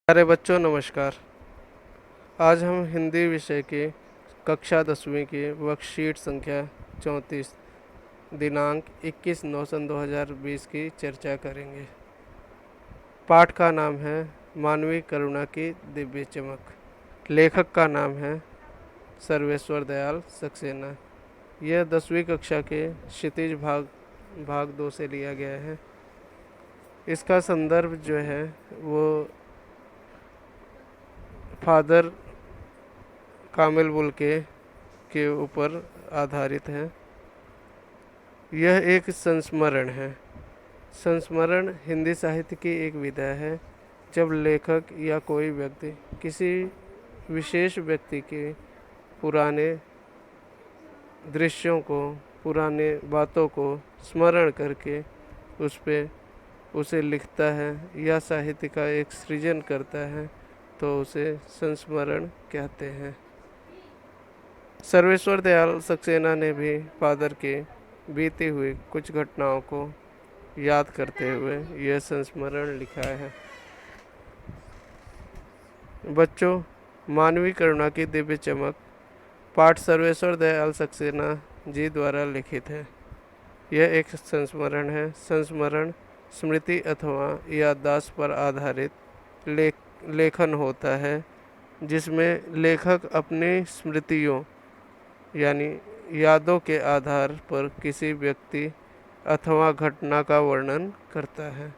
प्यारे बच्चों नमस्कार। आज हम हिंदी विषय के कक्षा 10वीं की वर्कशीट संख्या 34 दिनांक 21/9/2020 की चर्चा करेंगे। पाठ का नाम है मानवीय करुणा की दिव्य चमक। लेखक का नाम है सर्वेश्वर दयाल सक्सेना। यह 10वीं कक्षा के क्षितिज भाग 2 से लिया गया है। इसका संदर्भ जो है वो फादर कामिल बुल्के के ऊपर आधारित है। यह एक संस्मरण है। संस्मरण हिंदी साहित्य की एक विधा है जब लेखक या कोई व्यक्ति किसी विशेष व्यक्ति के पुराने दृश्यों को, पुराने बातों को स्मरण करके उसे लिखता है या साहित्य का एक सृजन करता है तो उसे संस्मरण कहते हैं। सर्वेश्वर दयाल सक्सेना ने भी फादर के बीती हुई कुछ घटनाओं को याद करते हुए यह संस्मरण लिखा है। बच्चों, मानवीय करुणा की दिव्य चमक पाठ सर्वेश्वर दयाल सक्सेना जी द्वारा लिखित है। यह एक संस्मरण है। संस्मरण स्मृति अथवा याददाश्त पर आधारित लेखन होता है जिसमें लेखक अपनी स्मृतियों यानी यादों के आधार पर किसी व्यक्ति अथवा घटना का वर्णन करता है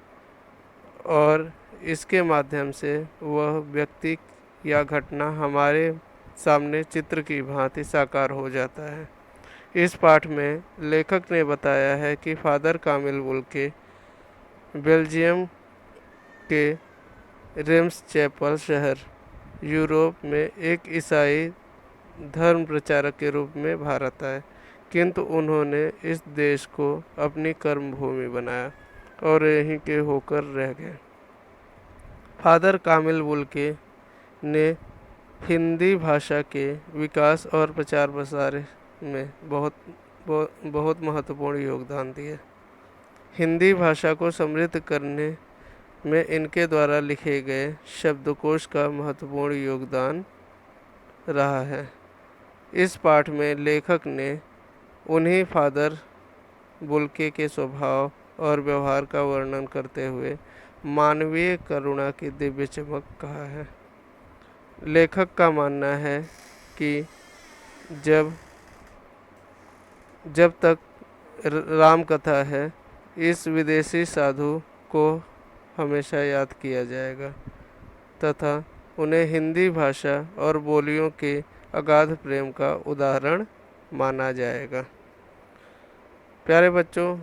और इसके माध्यम से वह व्यक्ति या घटना हमारे सामने चित्र की भांति साकार हो जाता है। इस पाठ में लेखक ने बताया है कि फादर कामिल बुल्के बेल्जियम के रेम्स चैपल शहर यूरोप में एक ईसाई धर्म प्रचारक के रूप में भारत आए, किंतु उन्होंने इस देश को अपनी कर्मभूमि बनाया और यहीं के होकर रह गए। फादर कामिल बुल्के ने हिंदी भाषा के विकास और प्रचार प्रसार में बहुत महत्वपूर्ण योगदान दिया। हिंदी भाषा को समृद्ध करने में इनके द्वारा लिखे गए शब्दकोश का महत्वपूर्ण योगदान रहा है। इस पाठ में लेखक ने उन्हीं फादर बुल्के के स्वभाव और व्यवहार का वर्णन करते हुए मानवीय करुणा की दिव्य चमक कहा है। लेखक का मानना है कि जब तक राम कथा है, इस विदेशी साधु को हमेशा याद किया जाएगा तथा उन्हें हिंदी भाषा और बोलियों के अगाध प्रेम का उदाहरण माना जाएगा। प्यारे बच्चों,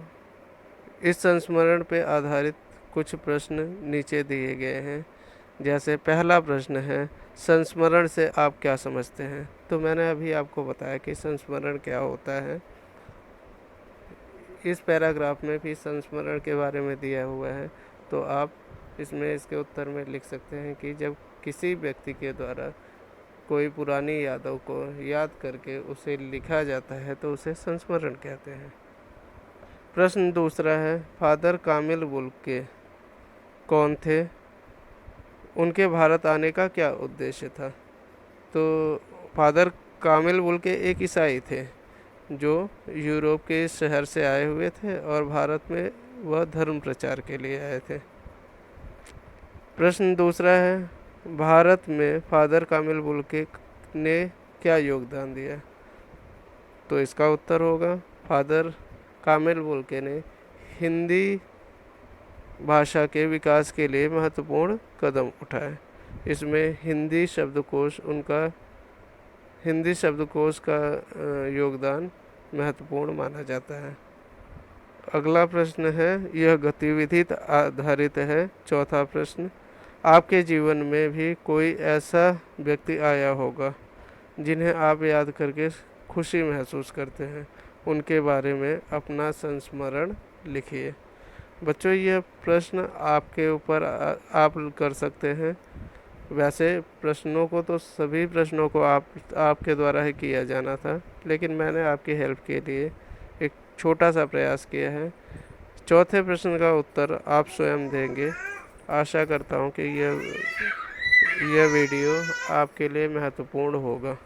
इस संस्मरण पे आधारित कुछ प्रश्न नीचे दिए गए हैं। जैसे पहला प्रश्न है, संस्मरण से आप क्या समझते हैं? तो मैंने अभी आपको बताया कि संस्मरण क्या होता है। इस पैराग्राफ में भी संस्मरण के बारे में दिया हुआ है, तो आप इसमें इसके उत्तर में लिख सकते हैं कि जब किसी व्यक्ति के द्वारा कोई पुरानी यादों को याद करके उसे लिखा जाता है तो उसे संस्मरण कहते हैं। प्रश्न दूसरा है, फादर कामिल बुल्के कौन थे? उनके भारत आने का क्या उद्देश्य था? तो फादर कामिल बुल्के एक ईसाई थे जो यूरोप के शहर से आए हुए थे और भारत में वह धर्म प्रचार के लिए आए थे। प्रश्न दूसरा है, भारत में फादर कामिल बुल्के ने क्या योगदान दिया? तो इसका उत्तर होगा, फादर कामिल बुल्के ने हिंदी भाषा के विकास के लिए महत्वपूर्ण कदम उठाए। इसमें हिंदी शब्दकोश का योगदान महत्वपूर्ण माना जाता है। अगला प्रश्न है, यह गतिविधि आधारित है। चौथा प्रश्न, आपके जीवन में भी कोई ऐसा व्यक्ति आया होगा जिन्हें आप याद करके खुशी महसूस करते हैं, उनके बारे में अपना संस्मरण लिखिए। बच्चों, यह प्रश्न आपके ऊपर आप कर सकते हैं। वैसे प्रश्नों को तो सभी प्रश्नों को आपके द्वारा ही किया जाना था, लेकिन मैंने आपकी हेल्प के लिए एक छोटा सा प्रयास किया है। चौथे प्रश्न का उत्तर आप स्वयं देंगे। आशा करता हूँ कि यह यह वीडियो आपके लिए महत्वपूर्ण होगा।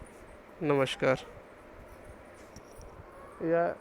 नमस्कार। यह